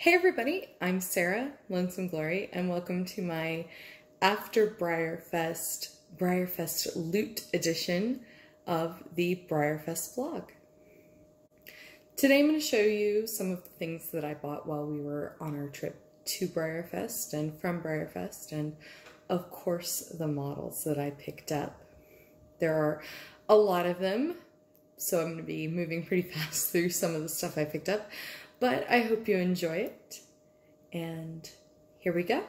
Hey everybody, I'm Sarah, Lonesome Glory, and welcome to my after BreyerFest loot edition of the BreyerFest vlog. Today I'm going to show you some of the things that I bought while we were on our trip to BreyerFest and from BreyerFest, and of course the models that I picked up. There are a lot of them, so I'm going to be moving pretty fast through some of the stuff I picked up. But I hope you enjoy it, and here we go.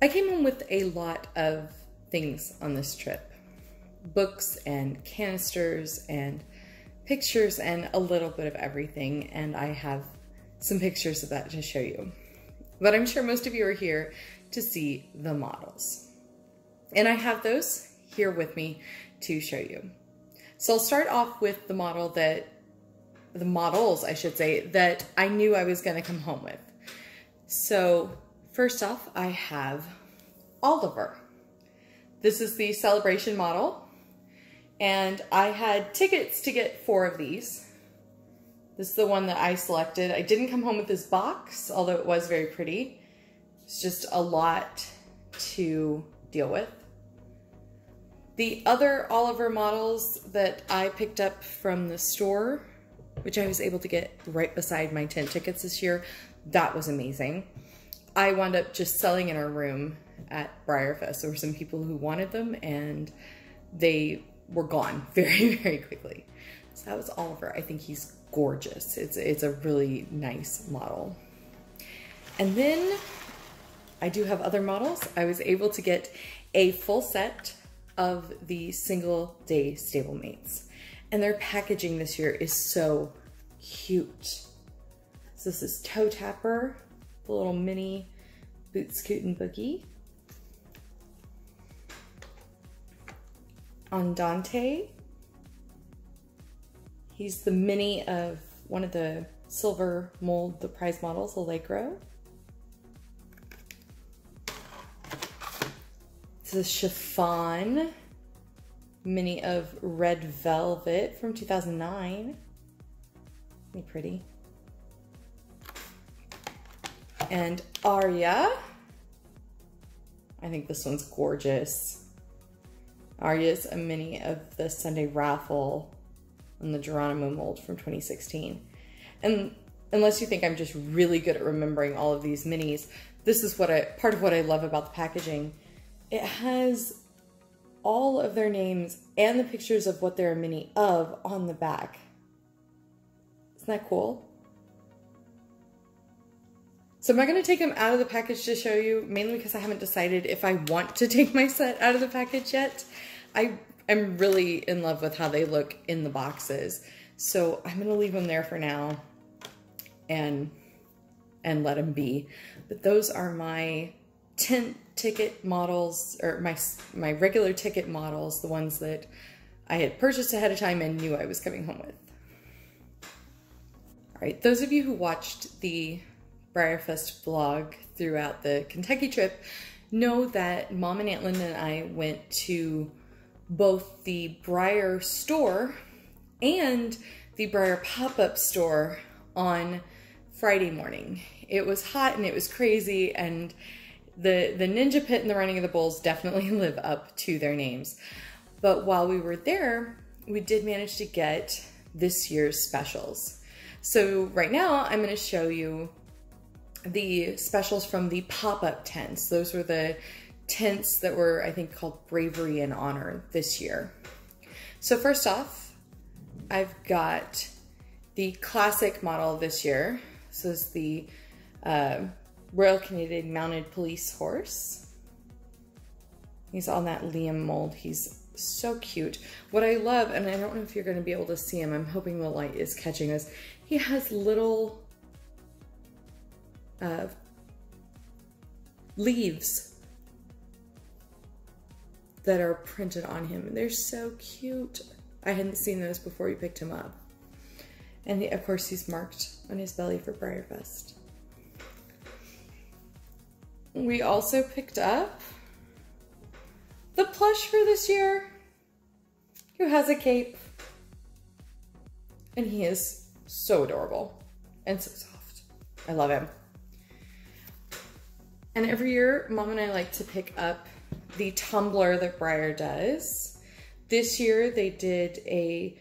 I came home with a lot of things on this trip. Books and canisters and pictures and a little bit of everything, and I have some pictures of that to show you. But I'm sure most of you are here to see the models. And I have those here with me to show you. So I'll start off with the models, I should say, that I knew I was going to come home with. So first off, I have Oliver. This is the celebration model, and I had tickets to get 4 of these. This is the one that I selected. I didn't come home with this box, although it was very pretty. It's just a lot to deal with. The other Oliver models that I picked up from the store, which I was able to get right beside my tent tickets this year, that was amazing. I wound up just selling in our room at BreyerFest. There were some people who wanted them and they were gone very, very quickly. So that was Oliver. I think he's gorgeous. It's a really nice model. And then I do have other models. I was able to get a full set of the single day stablemates. And their packaging this year is so cute. So this is Toe Tapper, the little mini Boot Scoot and Boogie. Andante. He's the mini of one of the silver mold, the prize models, Allegro. This is Chiffon, mini of Red Velvet from 2009. Really pretty. And Aria. I think this one's gorgeous. Aria's a mini of the Sunday raffle on the Geronimo mold from 2016. And unless you think I'm just really good at remembering all of these minis, this is part of what I love about the packaging. It has all of their names and the pictures of what they're a mini of on the back. Isn't that cool? So I'm not going to take them out of the package to show you, mainly because I haven't decided if I want to take my set out of the package yet. I'm really in love with how they look in the boxes. So I'm going to leave them there for now and let them be. But those are my tent ticket models, or my regular ticket models, the ones that I had purchased ahead of time and knew I was coming home with. All right, those of you who watched the BreyerFest vlog throughout the Kentucky trip know that Mom and Aunt Linda and I went to both the Breyer store and the Breyer pop-up store on Friday morning. It was hot and it was crazy, and the Ninja Pit and the Running of the Bulls definitely live up to their names. But while we were there, we did manage to get this year's specials. So right now I'm going to show you the specials from the pop-up tents. Those were the tents that were, I think, called Bravery and Honor this year. So first off, I've got the classic model this year. So it's the Royal Canadian Mounted Police Horse. He's on that Liam mold. He's so cute. What I love, and I don't know if you're going to be able to see him, I'm hoping the light is catching us, he has little leaves that are printed on him. They're so cute. I hadn't seen those before we picked him up. And of course he's marked on his belly for BreyerFest. We also picked up the plush for this year, who has a cape, and he is so adorable. and so soft. I love him. And every year, Mom and I like to pick up the tumbler that Breyer does. This year, they did a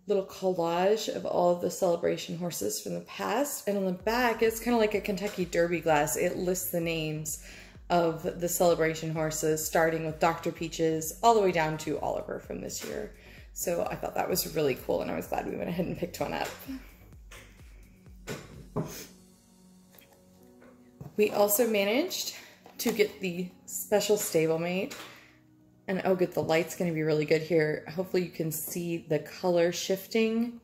little collage of all of the celebration horses from the past. And on the back, it's kind of like a Kentucky Derby glass. It lists the names of the celebration horses, starting with Dr. Peaches all the way down to Oliver from this year. So I thought that was really cool, and I was glad we went ahead and picked one up. We also managed to get the special stablemate. And oh good, the light's gonna be really good here. Hopefully you can see the color shifting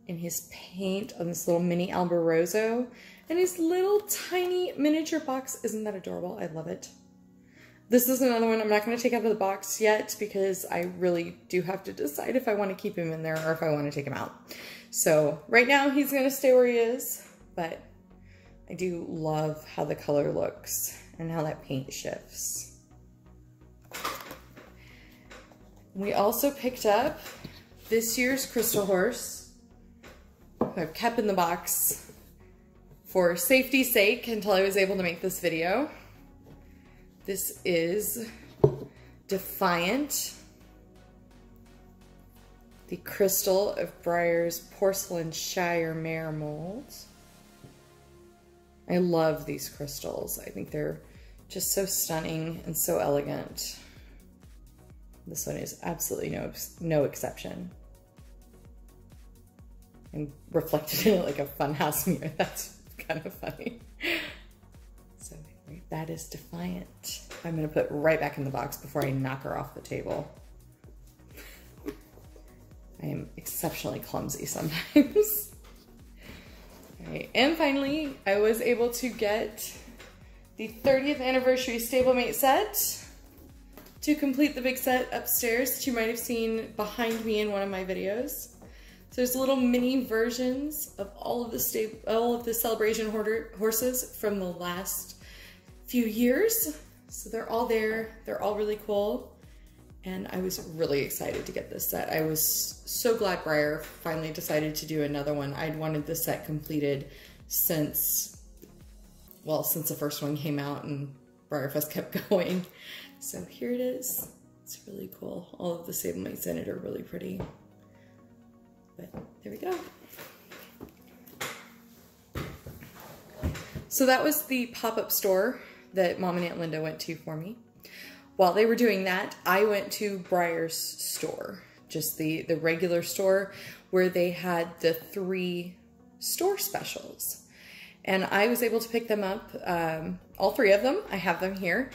in his paint on this little mini Albaroso. And his little tiny miniature box. Isn't that adorable? I love it. This is another one I'm not going to take out of the box yet because I really do have to decide if I want to keep him in there or if I want to take him out. So right now he's going to stay where he is, but I do love how the color looks and how that paint shifts. We also picked up this year's Crystal Horse, who I've kept in the box for safety's sake until I was able to make this video. This is Defiant, the crystal of Breyer's porcelain Shire mare molds. I love these crystals. I think they're just so stunning and so elegant. This one is absolutely no exception. And reflected in it like a funhouse mirror. That's kind of funny. So that is Defiant. I'm gonna put right back in the box before I knock her off the table. I am exceptionally clumsy sometimes. All right, and finally, I was able to get the 30th anniversary stablemate set to complete the big set upstairs that you might have seen behind me in one of my videos. So there's little mini versions of all of the celebration horses from the last few years. So they're all there. They're all really cool. And I was really excited to get this set. I was so glad Breyer finally decided to do another one. I'd wanted this set completed since the first one came out and BreyerFest kept going. So here it is. It's really cool. All of the stablemates in it are really pretty. But there we go. So that was the pop-up store that Mom and Aunt Linda went to for me. While they were doing that, I went to Breyer's store, just the regular store where they had the 3 store specials. And I was able to pick them up, all 3 of them. I have them here.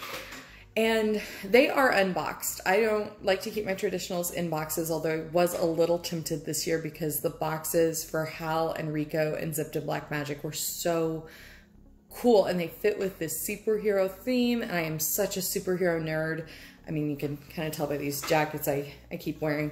And they are unboxed. I don't like to keep my traditionals in boxes, although I was a little tempted this year because the boxes for Hal and Rico and Zipped in Black Magic were so cool and they fit with this superhero theme, and I am such a superhero nerd. I mean, you can kind of tell by these jackets I keep wearing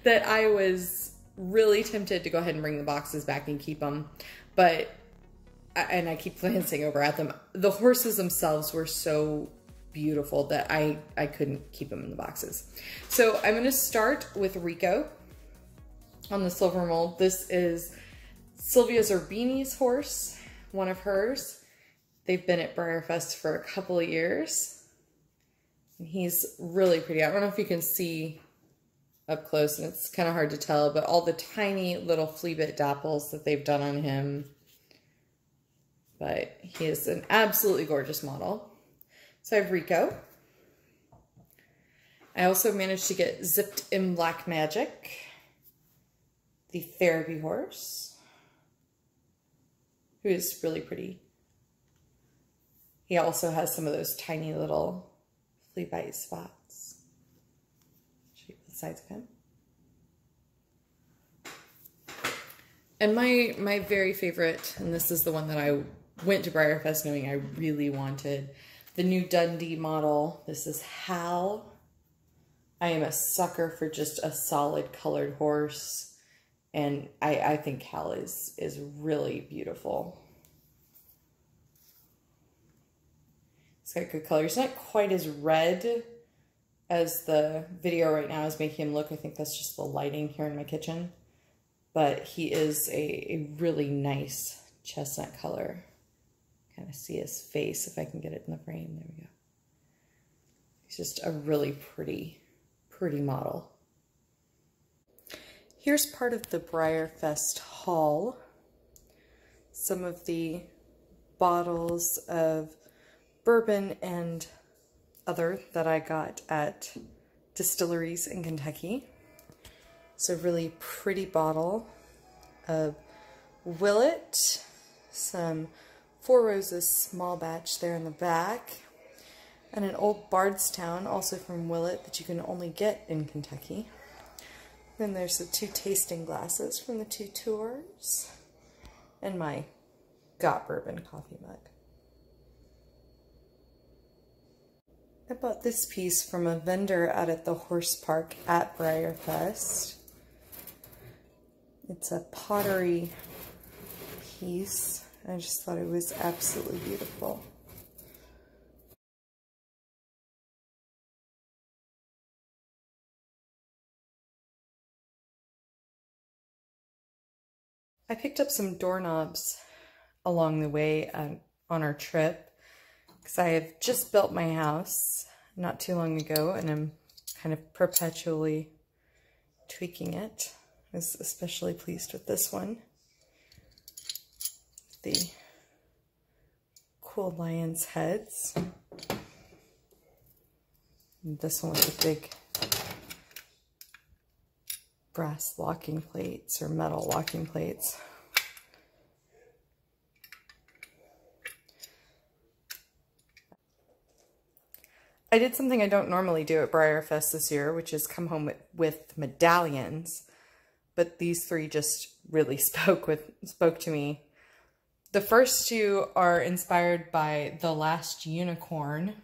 that I was really tempted to go ahead and bring the boxes back and keep them, and I keep glancing over at them. The horses themselves were so beautiful that I couldn't keep them in the boxes. So I'm going to start with Rico on the silver mold. This is Sylvia Zerbini's horse, one of hers. They've been at BreyerFest for a couple of years. And he's really pretty. I don't know if you can see up close, and it's kind of hard to tell, but all the tiny little flea bit dapples that they've done on him. But he is an absolutely gorgeous model. So I have Rico. I also managed to get Zipped in Black Magic, the therapy horse, who is really pretty. He also has some of those tiny little flea bite spots. Show you the sides of him. And my very favorite, and this is the one that I went to BreyerFest knowing I really wanted, the new Dundee model. This is Hal. I am a sucker for just a solid colored horse, and I think Hal is really beautiful. It's got good color. He's not quite as red as the video right now is making him look. I think that's just the lighting here in my kitchen. but he is a really nice chestnut color. Kind of see his face if I can get it in the frame. There we go. He's just a really pretty model. Here's part of the BreyerFest haul. Some of the bottles of bourbon and other that I got at distilleries in Kentucky. It's a really pretty bottle of Willet, some Four Roses small batch there in the back, and an old Bardstown, also from Willet, that you can only get in Kentucky. Then there's the 2 tasting glasses from the 2 tours, and my Got Bourbon coffee mug. I bought this piece from a vendor out at the horse park at BreyerFest. It's a pottery piece. I just thought it was absolutely beautiful. I picked up some doorknobs along the way on our trip because I have just built my house not too long ago and I'm kind of perpetually tweaking it. I was especially pleased with this one. The cool lion's heads. And this one with the big brass locking plates or metal locking plates. I did something I don't normally do at BreyerFest this year, which is come home with medallions, but these 3 just really spoke to me. The first 2 are inspired by The Last Unicorn,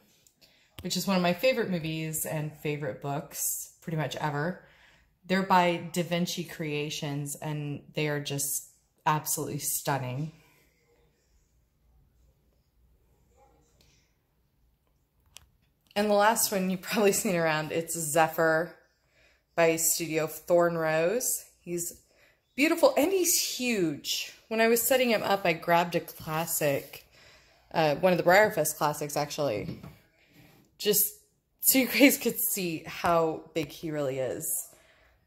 which is one of my favorite movies and favorite books pretty much ever. They're by Da Vinci Creations and they are just absolutely stunning. And the last one you've probably seen around, it's Zephyr by Studio Thorn Rose. He's beautiful and he's huge. When I was setting him up, I grabbed a classic, one of the BreyerFest classics actually, just so you guys could see how big he really is.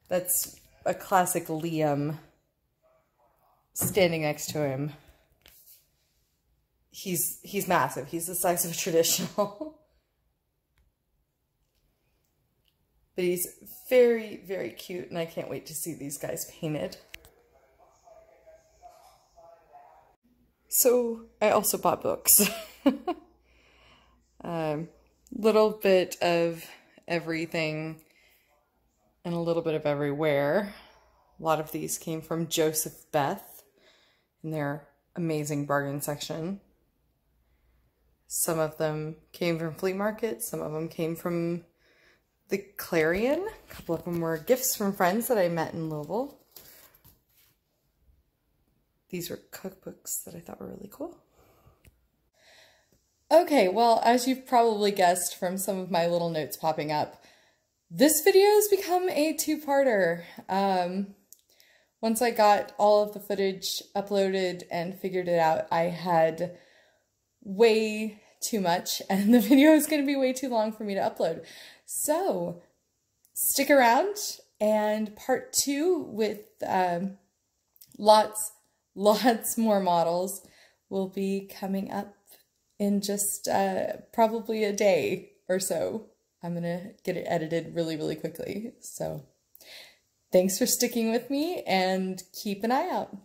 That's a classic Liam standing next to him. He's massive. He's the size of a traditional. But he's very, very cute, and I can't wait to see these guys painted. So I also bought books. Little bit of everything and a little bit of everywhere. A lot of these came from Joseph Beth in their amazing bargain section. Some of them came from flea market, some of them came from the Clarion. A couple of them were gifts from friends that I met in Louisville. These were cookbooks that I thought were really cool. Okay, well, as you've probably guessed from some of my little notes popping up, this video has become a 2-parter. Once I got all of the footage uploaded and figured it out, I had way too much, and the video is going to be way too long for me to upload. So, stick around, and part 2 with lots more models will be coming up in just probably a day or so. I'm going to get it edited really, really quickly. So, thanks for sticking with me, and keep an eye out.